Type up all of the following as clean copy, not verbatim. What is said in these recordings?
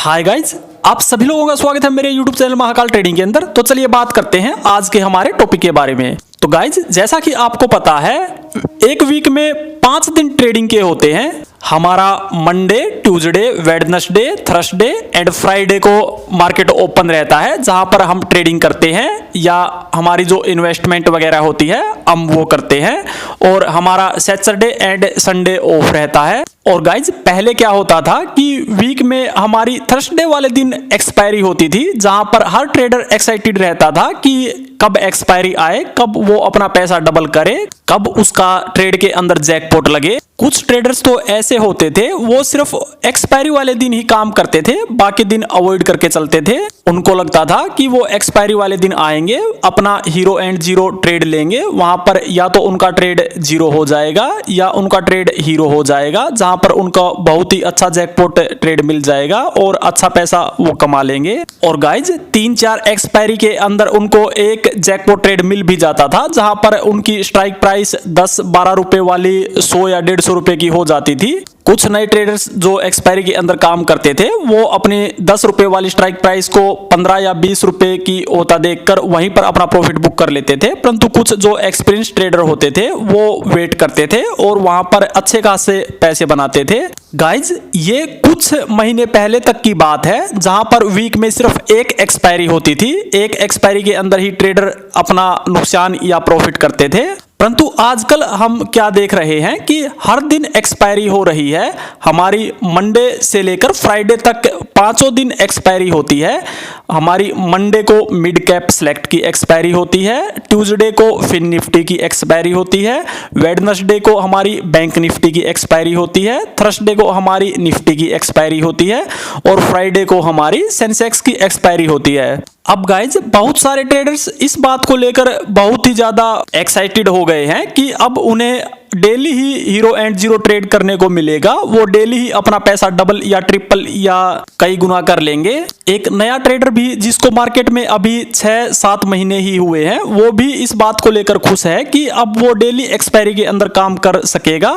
Hi guys, आप सभी लोगों का स्वागत है मेरे YouTube चैनल महाकाल ट्रेडिंग के अंदर। तो चलिए बात करते हैं आज के हमारे टॉपिक के बारे में। तो गाइज, जैसा कि आपको पता है, एक वीक में 5 दिन ट्रेडिंग के होते हैं। हमारा Monday, Tuesday, Wednesday, Thursday and Friday को मार्केट ओपन रहता है, जहां पर हम ट्रेडिंग करते हैं या हमारी जो इन्वेस्टमेंट वगैरह होती है हम वो करते हैं। और हमारा सैटरडे एंड संडे ऑफ रहता है। और गाइज, पहले क्या होता था कि वीक में हमारी थर्सडे वाले दिन एक्सपायरी होती थी, जहां पर हर ट्रेडर एक्साइटेड रहता था कि कब एक्सपायरी आए, कब वो अपना पैसा डबल करे, कब उसका ट्रेड के अंदर जैकपॉट लगे। कुछ ट्रेडर्स तो ऐसे होते थे, वो सिर्फ एक्सपायरी वाले दिन ही काम करते थे, बाकी दिन अवॉइड करके चलते थे। उनको लगता था कि वो एक्सपायरी वाले दिन आएंगे, अपना हीरो एंड जीरो ट्रेड लेंगे, वहां पर या तो उनका ट्रेड जीरो हो जाएगा या उनका ट्रेड हीरो हो जाएगा, जहां पर उनका बहुत ही अच्छा जैकपॉट ट्रेड मिल जाएगा और अच्छा पैसा वो कमा लेंगे। और गाइज, 3-4 एक्सपायरी के अंदर उनको एक जैकपॉट ट्रेड मिल भी जाता था, जहां पर उनकी स्ट्राइक प्राइस 10-12 रुपए वाली 100 या 150 रुपए की हो जाती थी। कुछ नए ट्रेडर्स जो एक्सपायरी के अंदर काम करते थे, वो अपनी 10 रुपए वाली स्ट्राइक प्राइस को 15 या 20 रुपए की होता देखकर वहीं पर अपना प्रॉफिट बुक कर लेते थे। परंतु कुछ जो एक्सपीरियंस ट्रेडर होते थे, वो वेट करते थे और वहां पर अच्छे खासे पैसे बनाते थे। गाइज, ये कुछ महीने पहले तक की बात है, जहां पर वीक में सिर्फ एक एक्सपायरी होती थी। एक एक्सपायरी के अंदर ही ट्रेडर अपना नुकसान या प्रॉफिट करते थे। परंतु आजकल हम क्या देख रहे हैं कि हर दिन एक्सपायरी हो रही है। हमारी मंडे से लेकर फ्राइडे तक 5 दिन एक्सपायरी होती है। हमारी मंडे को मिड कैप सेलेक्ट की एक्सपायरी होती है, ट्यूसडे को फिन निफ्टी की एक्सपायरी होती है, वेडनेसडे को हमारी बैंक निफ्टी की एक्सपायरी होती है, थर्सडे को हमारी निफ्टी की एक्सपायरी होती है और फ्राइडे को हमारी सेंसेक्स की एक्सपायरी होती है। अब गाइज, बहुत सारे ट्रेडर्स इस बात को लेकर बहुत ही ज्यादा एक्साइटेड हो गए हैं कि अब उन्हें daily he hero and zero trade करने को मिलेगा। वो डेली ही अपना पैसा डबल या ट्रिपल या कई गुना कर लेंगे। एक नया ट्रेडर भी, जिसको मार्केट में अभी 6-7 महीने ही हुए हैं, वो भी इस बात को लेकर खुश है कि अब वो डेली एक्सपायरी के अंदर काम कर सकेगा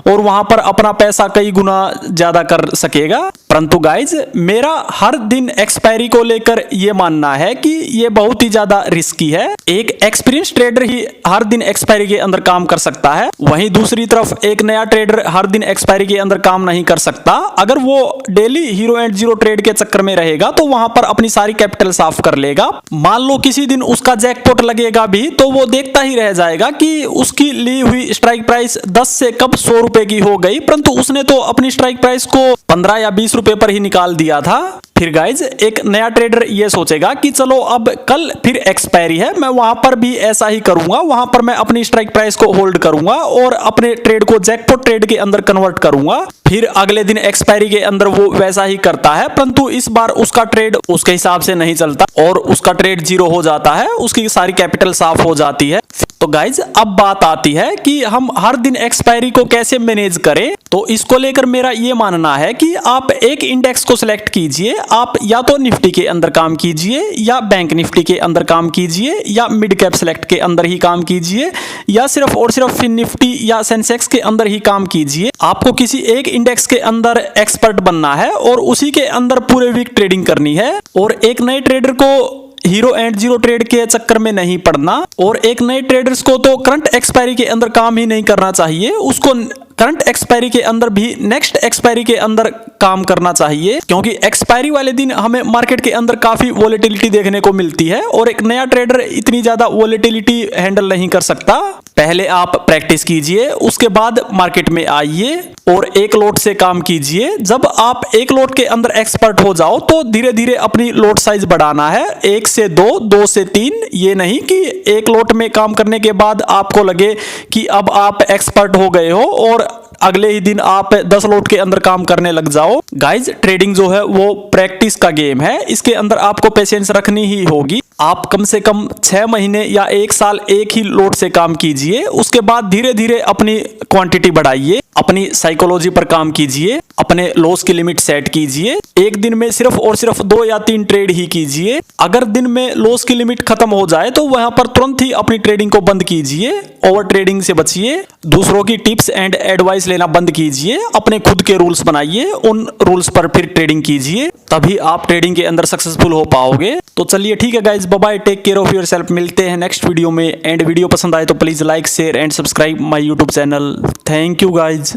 और वहां पर अपना पैसा कई गुना ज्यादा कर सकेगा। परंतु गाइज, मेरा हर दिन एक्सपायरी को लेकर ये मानना है कि ये बहुत ही ज्यादा रिस्की है। एक एक्सपीरियंस ट्रेडर ही हर दिन एक्सपायरी के अंदर काम कर सकता है, वहीं दूसरी तरफ एक नया ट्रेडर हर दिन एक्सपायरी के अंदर काम नहीं कर सकता। अगर वो daily hero and zero trade के चक्कर में रहेगा तो वहां पर अपनी सारी कैपिटल साफ कर लेगा। मान लो किसी दिन उसका जैकपॉट लगेगा भी, तो वो देखता ही रह जाएगा कि उसकी ली हुई स्ट्राइक प्राइस 10 से कब 100 रुपए की हो गई, परंतु उसने तो अपनी स्ट्राइक प्राइस को 15 या 20 रुपए पर ही निकाल दिया था। फिर गाइज, एक नया ट्रेडर ये सोचेगा कि चलो अब कल फिर एक्सपायरी है, मैं वहां पर भी ऐसा ही करूंगा, वहां पर मैं अपनी स्ट्राइक प्राइस को होल्ड करूंगा और अपने ट्रेड को जैकपॉट ट्रेड के अंदर कन्वर्ट करूंगा। फिर अगले दिन एक्सपायरी के अंदर वो वैसा ही करता है, परंतु इस बार उसका ट्रेड उसके हिसाब से नहीं चलता और उसका ट्रेड जीरो हो जाता है, उसकी सारी कैपिटल साफ हो जाती है। तो गाइज, अब बात आती है कि हम हर दिन एक्सपायरी को कैसे मैनेज करें। तो इसको लेकर मेरा ये मानना है कि आप एक इंडेक्स को सिलेक्ट कीजिए। आप या तो निफ्टी के अंदर काम कीजिए या बैंक निफ्टी के अंदर काम कीजिए या मिड कैप सेलेक्ट के अंदर ही काम कीजिए या सिर्फ और सिर्फ फिन निफ्टी या सेंसेक्स के अंदर ही काम कीजिए। आपको किसी एक इंडेक्स के अंदर एक्सपर्ट बनना है और उसी के अंदर पूरे वीक ट्रेडिंग करनी है। और एक नए ट्रेडर को हीरो एंड जीरो ट्रेड के चक्कर में नहीं पड़ना और एक नए ट्रेडर्स को तो करंट एक्सपायरी के अंदर काम ही नहीं करना चाहिए। उसको करंट एक्सपायरी के अंदर भी नेक्स्ट एक्सपायरी के अंदर काम करना चाहिए, क्योंकि एक्सपायरी वाले दिन हमें मार्केट के अंदर काफी वोलेटिलिटी देखने को मिलती है और एक नया ट्रेडर इतनी ज्यादा वोलेटिलिटी हैंडल नहीं कर सकता। पहले आप प्रैक्टिस कीजिए, उसके बाद मार्केट में आइए और एक लोट से काम कीजिए। जब आप एक लोट के अंदर एक्सपर्ट हो जाओ तो धीरे धीरे अपनी लोट साइज बढ़ाना है, 1 से 2, 2 से 3। ये नहीं कि एक लोट में काम करने के बाद आपको लगे कि अब आप एक्सपर्ट हो गए हो और अगले ही दिन आप 10 लोट के अंदर काम करने लग जाओ। गाइज, ट्रेडिंग जो है वो प्रैक्टिस का गेम है, इसके अंदर आपको पेशेंस रखनी ही होगी। आप कम से कम 6 महीने या 1 साल एक ही लोट से काम कीजिए, उसके बाद धीरे धीरे अपनी क्वांटिटी बढ़ाइए। अपनी साइकोलॉजी पर काम कीजिए, अपने लॉस की लिमिट सेट कीजिए, एक दिन में सिर्फ और सिर्फ 2 या 3 ट्रेड ही कीजिए। अगर दिन में लॉस की लिमिट खत्म हो जाए तो वहां पर तुरंत ही अपनी ट्रेडिंग को बंद कीजिए, ओवर ट्रेडिंग से बचिए, दूसरों की टिप्स एंड एडवाइस लेना बंद कीजिए, अपने खुद के रूल्स बनाइए, उन रूल्स पर फिर ट्रेडिंग कीजिए, तभी आप ट्रेडिंग के अंदर सक्सेसफुल हो पाओगे। तो चलिए ठीक है guys, bye bye, take care of yourself, मिलते हैं नेक्स्ट वीडियो में। एंड वीडियो पसंद आए तो please like share and subscribe my YouTube channel. Thank you guys.